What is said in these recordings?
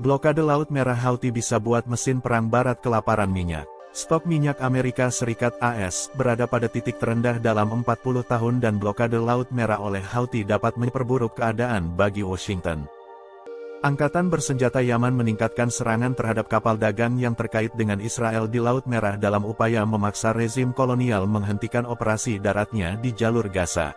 Blokade Laut Merah Houthi bisa buat mesin perang barat kelaparan minyak. Stok minyak Amerika Serikat (AS) berada pada titik terendah dalam 40 tahun dan blokade Laut Merah oleh Houthi dapat memperburuk keadaan bagi Washington. Angkatan bersenjata Yaman meningkatkan serangan terhadap kapal dagang yang terkait dengan Israel di Laut Merah dalam upaya memaksa rezim kolonial menghentikan operasi daratnya di jalur Gaza.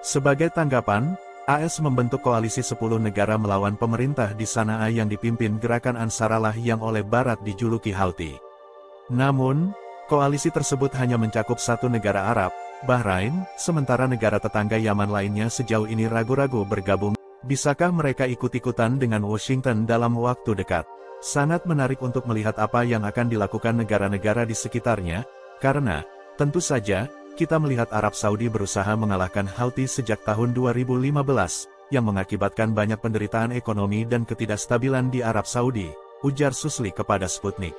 Sebagai tanggapan, AS membentuk koalisi 10 negara melawan pemerintah di Sanaa yang dipimpin Gerakan Ansarallah yang oleh Barat dijuluki Houthi. Namun, koalisi tersebut hanya mencakup satu negara Arab, Bahrain, sementara negara tetangga Yaman lainnya sejauh ini ragu-ragu bergabung. Bisakah mereka ikut-ikutan dengan Washington dalam waktu dekat? Sangat menarik untuk melihat apa yang akan dilakukan negara-negara di sekitarnya, karena, tentu saja, kita melihat Arab Saudi berusaha mengalahkan Houthi sejak tahun 2015, yang mengakibatkan banyak penderitaan ekonomi dan ketidakstabilan di Arab Saudi, ujar Susli kepada Sputnik.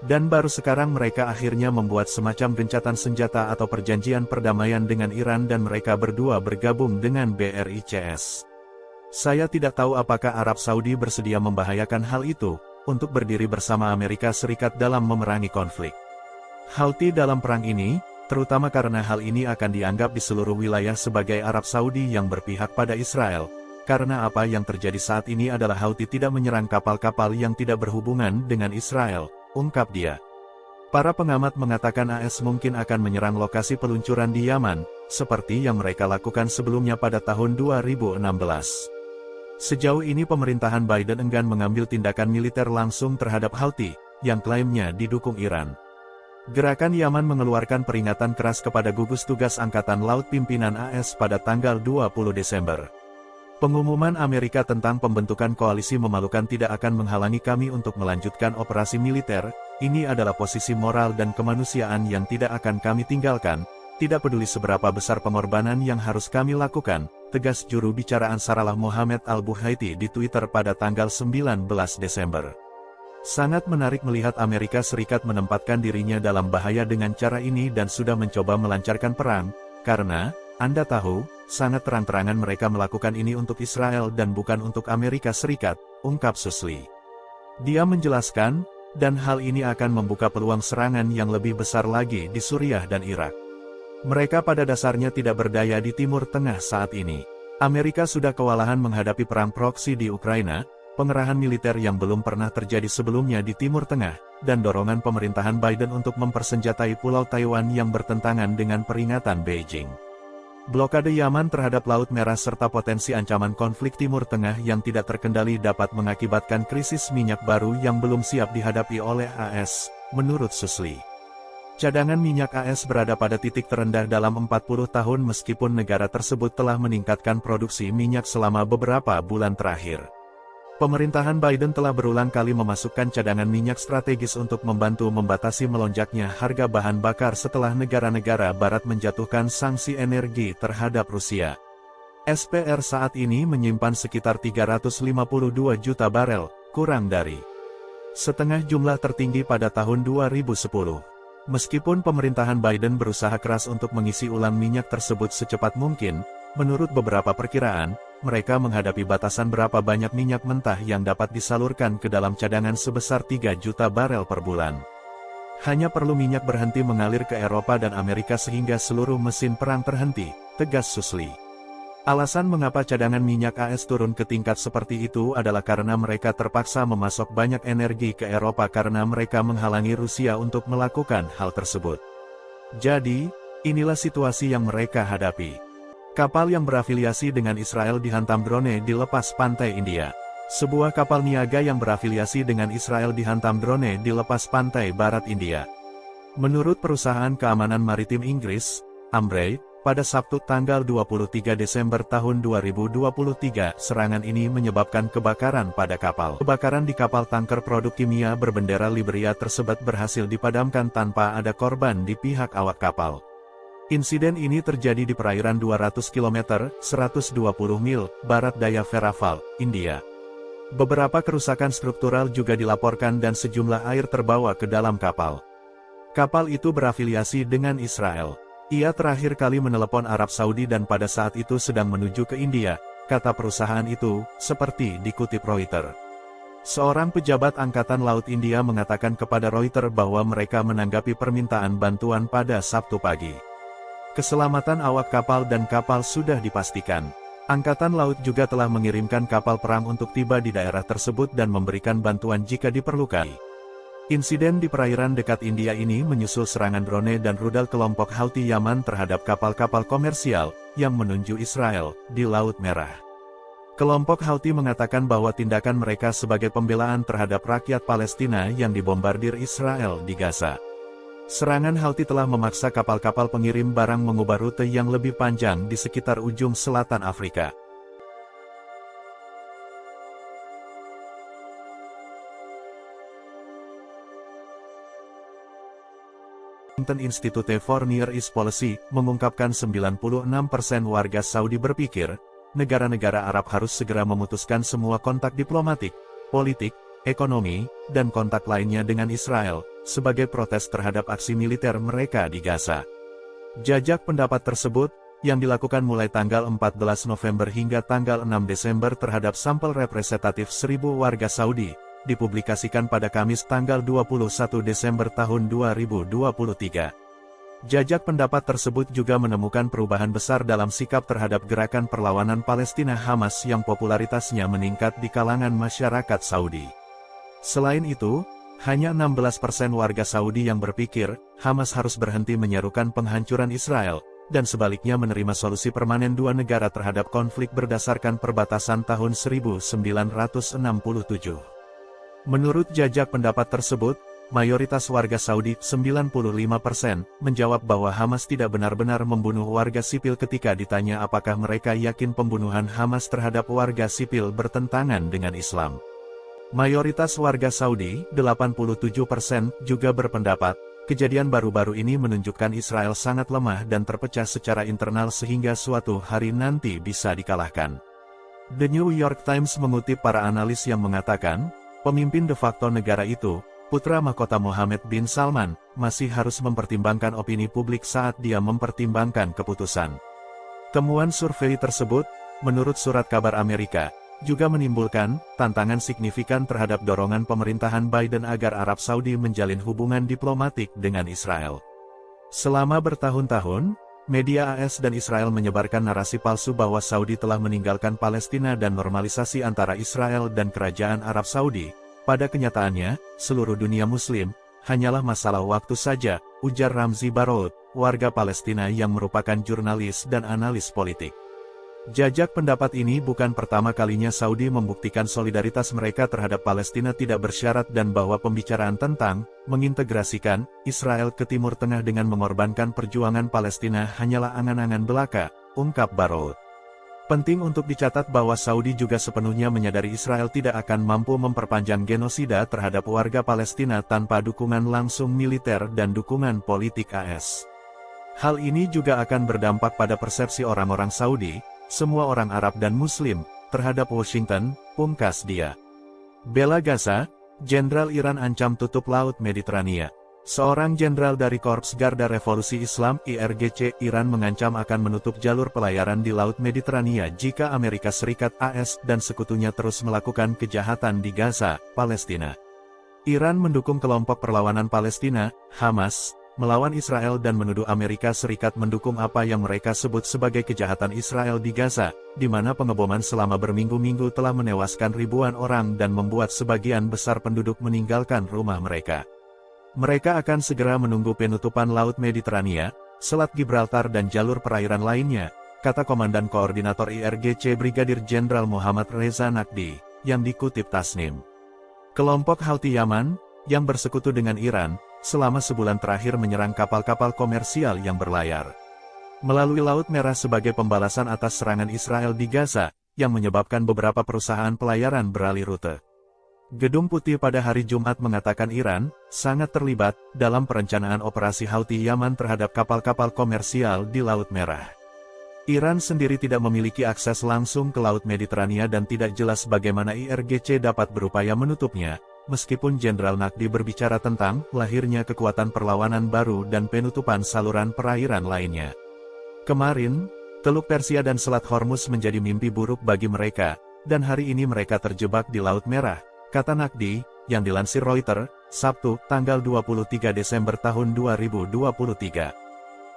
Dan baru sekarang mereka akhirnya membuat semacam gencatan senjata atau perjanjian perdamaian dengan Iran dan mereka berdua bergabung dengan BRICS. Saya tidak tahu apakah Arab Saudi bersedia membahayakan hal itu, untuk berdiri bersama Amerika Serikat dalam memerangi konflik Houthi dalam perang ini, terutama karena hal ini akan dianggap di seluruh wilayah sebagai Arab Saudi yang berpihak pada Israel, karena apa yang terjadi saat ini adalah Houthi tidak menyerang kapal-kapal yang tidak berhubungan dengan Israel, ungkap dia. Para pengamat mengatakan AS mungkin akan menyerang lokasi peluncuran di Yaman, seperti yang mereka lakukan sebelumnya pada tahun 2016. Sejauh ini pemerintahan Biden enggan mengambil tindakan militer langsung terhadap Houthi, yang klaimnya didukung Iran. Gerakan Yaman mengeluarkan peringatan keras kepada gugus tugas Angkatan Laut pimpinan AS pada tanggal 20 Desember. Pengumuman Amerika tentang pembentukan koalisi memalukan tidak akan menghalangi kami untuk melanjutkan operasi militer, ini adalah posisi moral dan kemanusiaan yang tidak akan kami tinggalkan, tidak peduli seberapa besar pengorbanan yang harus kami lakukan, tegas juru bicara Ansarallah Mohammed Al-Buhaiti di Twitter pada tanggal 19 Desember. Sangat menarik melihat Amerika Serikat menempatkan dirinya dalam bahaya dengan cara ini dan sudah mencoba melancarkan perang, karena, Anda tahu, sangat terang-terangan mereka melakukan ini untuk Israel dan bukan untuk Amerika Serikat, ungkap Susli. Dia menjelaskan, dan hal ini akan membuka peluang serangan yang lebih besar lagi di Suriah dan Irak. Mereka pada dasarnya tidak berdaya di Timur Tengah saat ini. Amerika sudah kewalahan menghadapi perang proksi di Ukraina, pengerahan militer yang belum pernah terjadi sebelumnya di Timur Tengah, dan dorongan pemerintahan Biden untuk mempersenjatai Pulau Taiwan yang bertentangan dengan peringatan Beijing. Blokade Yaman terhadap Laut Merah serta potensi ancaman konflik Timur Tengah yang tidak terkendali dapat mengakibatkan krisis minyak baru yang belum siap dihadapi oleh AS, menurut Susli. Cadangan minyak AS berada pada titik terendah dalam 40 tahun meskipun negara tersebut telah meningkatkan produksi minyak selama beberapa bulan terakhir. Pemerintahan Biden telah berulang kali memasukkan cadangan minyak strategis untuk membantu membatasi melonjaknya harga bahan bakar setelah negara-negara barat menjatuhkan sanksi energi terhadap Rusia. SPR saat ini menyimpan sekitar 352 juta barel, kurang dari setengah jumlah tertinggi pada tahun 2010. Meskipun pemerintahan Biden berusaha keras untuk mengisi ulang minyak tersebut secepat mungkin, menurut beberapa perkiraan, mereka menghadapi batasan berapa banyak minyak mentah yang dapat disalurkan ke dalam cadangan sebesar 3 juta barel per bulan. Hanya perlu minyak berhenti mengalir ke Eropa dan Amerika sehingga seluruh mesin perang terhenti, tegas Susli. Alasan mengapa cadangan minyak AS turun ke tingkat seperti itu adalah karena mereka terpaksa memasok banyak energi ke Eropa karena mereka menghalangi Rusia untuk melakukan hal tersebut. Jadi, inilah situasi yang mereka hadapi. Kapal yang berafiliasi dengan Israel dihantam drone di lepas pantai India. Sebuah kapal niaga yang berafiliasi dengan Israel dihantam drone di lepas pantai barat India. Menurut perusahaan keamanan maritim Inggris, Ambrey, pada Sabtu tanggal 23 Desember tahun 2023, serangan ini menyebabkan kebakaran pada kapal. Kebakaran di kapal tanker produk kimia berbendera Liberia tersebut berhasil dipadamkan tanpa ada korban di pihak awak kapal. Insiden ini terjadi di perairan 200 km, 120 mil, barat daya Veraval, India. Beberapa kerusakan struktural juga dilaporkan dan sejumlah air terbawa ke dalam kapal. Kapal itu berafiliasi dengan Israel. Ia terakhir kali menelepon Arab Saudi dan pada saat itu sedang menuju ke India, kata perusahaan itu, seperti dikutip Reuters. Seorang pejabat Angkatan Laut India mengatakan kepada Reuters bahwa mereka menanggapi permintaan bantuan pada Sabtu pagi. Keselamatan awak kapal dan kapal sudah dipastikan. Angkatan Laut juga telah mengirimkan kapal perang untuk tiba di daerah tersebut dan memberikan bantuan jika diperlukan. Insiden di perairan dekat India ini menyusul serangan drone dan rudal kelompok Houthi Yaman terhadap kapal-kapal komersial yang menuju Israel di Laut Merah. Kelompok Houthi mengatakan bahwa tindakan mereka sebagai pembelaan terhadap rakyat Palestina yang dibombardir Israel di Gaza. Serangan Houthi telah memaksa kapal-kapal pengirim barang mengubah rute yang lebih panjang di sekitar ujung selatan Afrika. Washington Institute for Near East Policy mengungkapkan 96% warga Saudi berpikir, negara-negara Arab harus segera memutuskan semua kontak diplomatik, politik, ekonomi, dan kontak lainnya dengan Israel, sebagai protes terhadap aksi militer mereka di Gaza. Jajak pendapat tersebut, yang dilakukan mulai tanggal 14 November hingga tanggal 6 Desember terhadap sampel representatif 1.000 warga Saudi, dipublikasikan pada Kamis tanggal 21 Desember tahun 2023. Jajak pendapat tersebut juga menemukan perubahan besar dalam sikap terhadap gerakan perlawanan Palestina Hamas yang popularitasnya meningkat di kalangan masyarakat Saudi. Selain itu, hanya 16% warga Saudi yang berpikir, Hamas harus berhenti menyerukan penghancuran Israel, dan sebaliknya menerima solusi permanen dua negara terhadap konflik berdasarkan perbatasan tahun 1967. Menurut jajak pendapat tersebut, mayoritas warga Saudi, 95%, menjawab bahwa Hamas tidak benar-benar membunuh warga sipil ketika ditanya apakah mereka yakin pembunuhan Hamas terhadap warga sipil bertentangan dengan Islam. Mayoritas warga Saudi, 87%, juga berpendapat, kejadian baru-baru ini menunjukkan Israel sangat lemah dan terpecah secara internal sehingga suatu hari nanti bisa dikalahkan. The New York Times mengutip para analis yang mengatakan, pemimpin de facto negara itu, putra mahkota Mohammed bin Salman, masih harus mempertimbangkan opini publik saat dia mempertimbangkan keputusan. Temuan survei tersebut, menurut surat kabar Amerika, juga menimbulkan tantangan signifikan terhadap dorongan pemerintahan Biden agar Arab Saudi menjalin hubungan diplomatik dengan Israel. Selama bertahun-tahun, media AS dan Israel menyebarkan narasi palsu bahwa Saudi telah meninggalkan Palestina dan normalisasi antara Israel dan Kerajaan Arab Saudi. Pada kenyataannya, seluruh dunia Muslim hanyalah masalah waktu saja, ujar Ramzi Baroud, warga Palestina yang merupakan jurnalis dan analis politik. Jajak pendapat ini bukan pertama kalinya Saudi membuktikan solidaritas mereka terhadap Palestina tidak bersyarat dan bahwa pembicaraan tentang mengintegrasikan Israel ke Timur Tengah dengan mengorbankan perjuangan Palestina hanyalah angan-angan belaka, ungkap Baroud. Penting untuk dicatat bahwa Saudi juga sepenuhnya menyadari Israel tidak akan mampu memperpanjang genosida terhadap warga Palestina tanpa dukungan langsung militer dan dukungan politik AS. Hal ini juga akan berdampak pada persepsi orang-orang Saudi, semua orang Arab dan Muslim, terhadap Washington, pungkas dia. Bela Gaza, Jenderal Iran ancam tutup Laut Mediterania. Seorang jenderal dari Korps Garda Revolusi Islam (IRGC) Iran mengancam akan menutup jalur pelayaran di Laut Mediterania jika Amerika Serikat AS dan sekutunya terus melakukan kejahatan di Gaza, Palestina. Iran mendukung kelompok perlawanan Palestina, Hamas, melawan Israel dan menuduh Amerika Serikat mendukung apa yang mereka sebut sebagai kejahatan Israel di Gaza, di mana pengeboman selama berminggu-minggu telah menewaskan ribuan orang dan membuat sebagian besar penduduk meninggalkan rumah mereka. Mereka akan segera menunggu penutupan Laut Mediterania, Selat Gibraltar dan jalur perairan lainnya, kata Komandan Koordinator IRGC Brigadir Jenderal Muhammad Reza Naqvi, yang dikutip Tasnim. Kelompok Houthi Yaman, yang bersekutu dengan Iran, selama sebulan terakhir menyerang kapal-kapal komersial yang berlayar melalui Laut Merah sebagai pembalasan atas serangan Israel di Gaza, yang menyebabkan beberapa perusahaan pelayaran beralih rute. Gedung Putih pada hari Jumat mengatakan Iran sangat terlibat dalam perencanaan operasi Houthi Yaman terhadap kapal-kapal komersial di Laut Merah. Iran sendiri tidak memiliki akses langsung ke Laut Mediterania dan tidak jelas bagaimana IRGC dapat berupaya menutupnya, meskipun Jenderal Naqvi berbicara tentang lahirnya kekuatan perlawanan baru dan penutupan saluran perairan lainnya. Kemarin, Teluk Persia dan Selat Hormuz menjadi mimpi buruk bagi mereka, dan hari ini mereka terjebak di Laut Merah, kata Naqdi, yang dilansir Reuters, Sabtu, tanggal 23 Desember tahun 2023.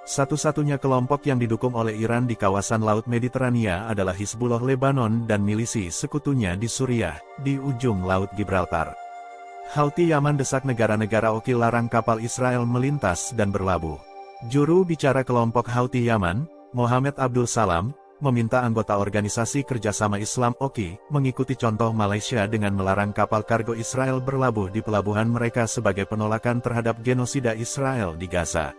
Satu-satunya kelompok yang didukung oleh Iran di kawasan Laut Mediterania adalah Hizbullah Lebanon dan milisi sekutunya di Suriah, di ujung Laut Gibraltar. Houthi Yaman desak negara-negara oki larang kapal Israel melintas dan berlabuh. Juru bicara kelompok Houthi Yaman, Mohammed Abdul Salam, meminta anggota Organisasi Kerjasama Islam OKI mengikuti contoh Malaysia dengan melarang kapal kargo Israel berlabuh di pelabuhan mereka sebagai penolakan terhadap genosida Israel di Gaza.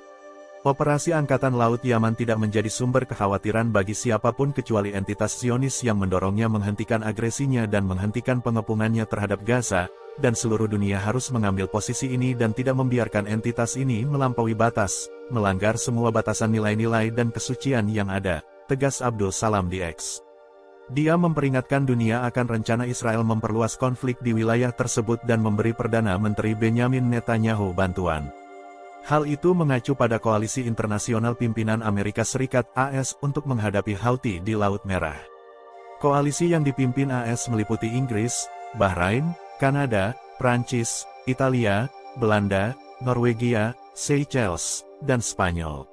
Operasi Angkatan Laut Yaman tidak menjadi sumber kekhawatiran bagi siapapun kecuali entitas Zionis yang mendorongnya menghentikan agresinya dan menghentikan pengepungannya terhadap Gaza, dan seluruh dunia harus mengambil posisi ini dan tidak membiarkan entitas ini melampaui batas, melanggar semua batasan nilai-nilai dan kesucian yang ada, tegas Abdul Salam di X. Dia memperingatkan dunia akan rencana Israel memperluas konflik di wilayah tersebut dan memberi Perdana Menteri Benjamin Netanyahu bantuan. Hal itu mengacu pada koalisi internasional pimpinan Amerika Serikat (AS) untuk menghadapi Houthi di Laut Merah. Koalisi yang dipimpin AS meliputi Inggris, Bahrain, Kanada, Prancis, Italia, Belanda, Norwegia, Seychelles, dan Spanyol.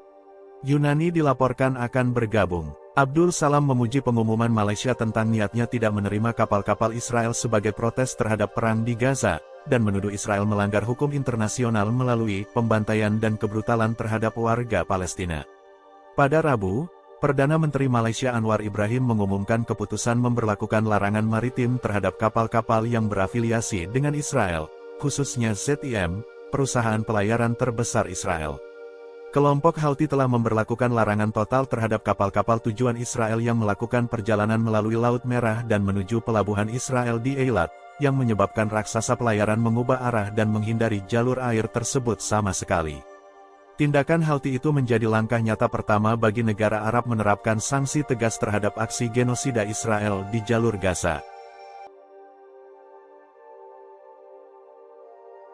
Yunani dilaporkan akan bergabung. Abdul Salam memuji pengumuman Malaysia tentang niatnya tidak menerima kapal-kapal Israel sebagai protes terhadap perang di Gaza, dan menuduh Israel melanggar hukum internasional melalui pembantaian dan kebrutalan terhadap warga Palestina. Pada Rabu, Perdana Menteri Malaysia Anwar Ibrahim mengumumkan keputusan memberlakukan larangan maritim terhadap kapal-kapal yang berafiliasi dengan Israel, khususnya ZIM, perusahaan pelayaran terbesar Israel. Kelompok Houthi telah memberlakukan larangan total terhadap kapal-kapal tujuan Israel yang melakukan perjalanan melalui Laut Merah dan menuju pelabuhan Israel di Eilat, yang menyebabkan raksasa pelayaran mengubah arah dan menghindari jalur air tersebut sama sekali. Tindakan Houthi itu menjadi langkah nyata pertama bagi negara Arab menerapkan sanksi tegas terhadap aksi genosida Israel di jalur Gaza.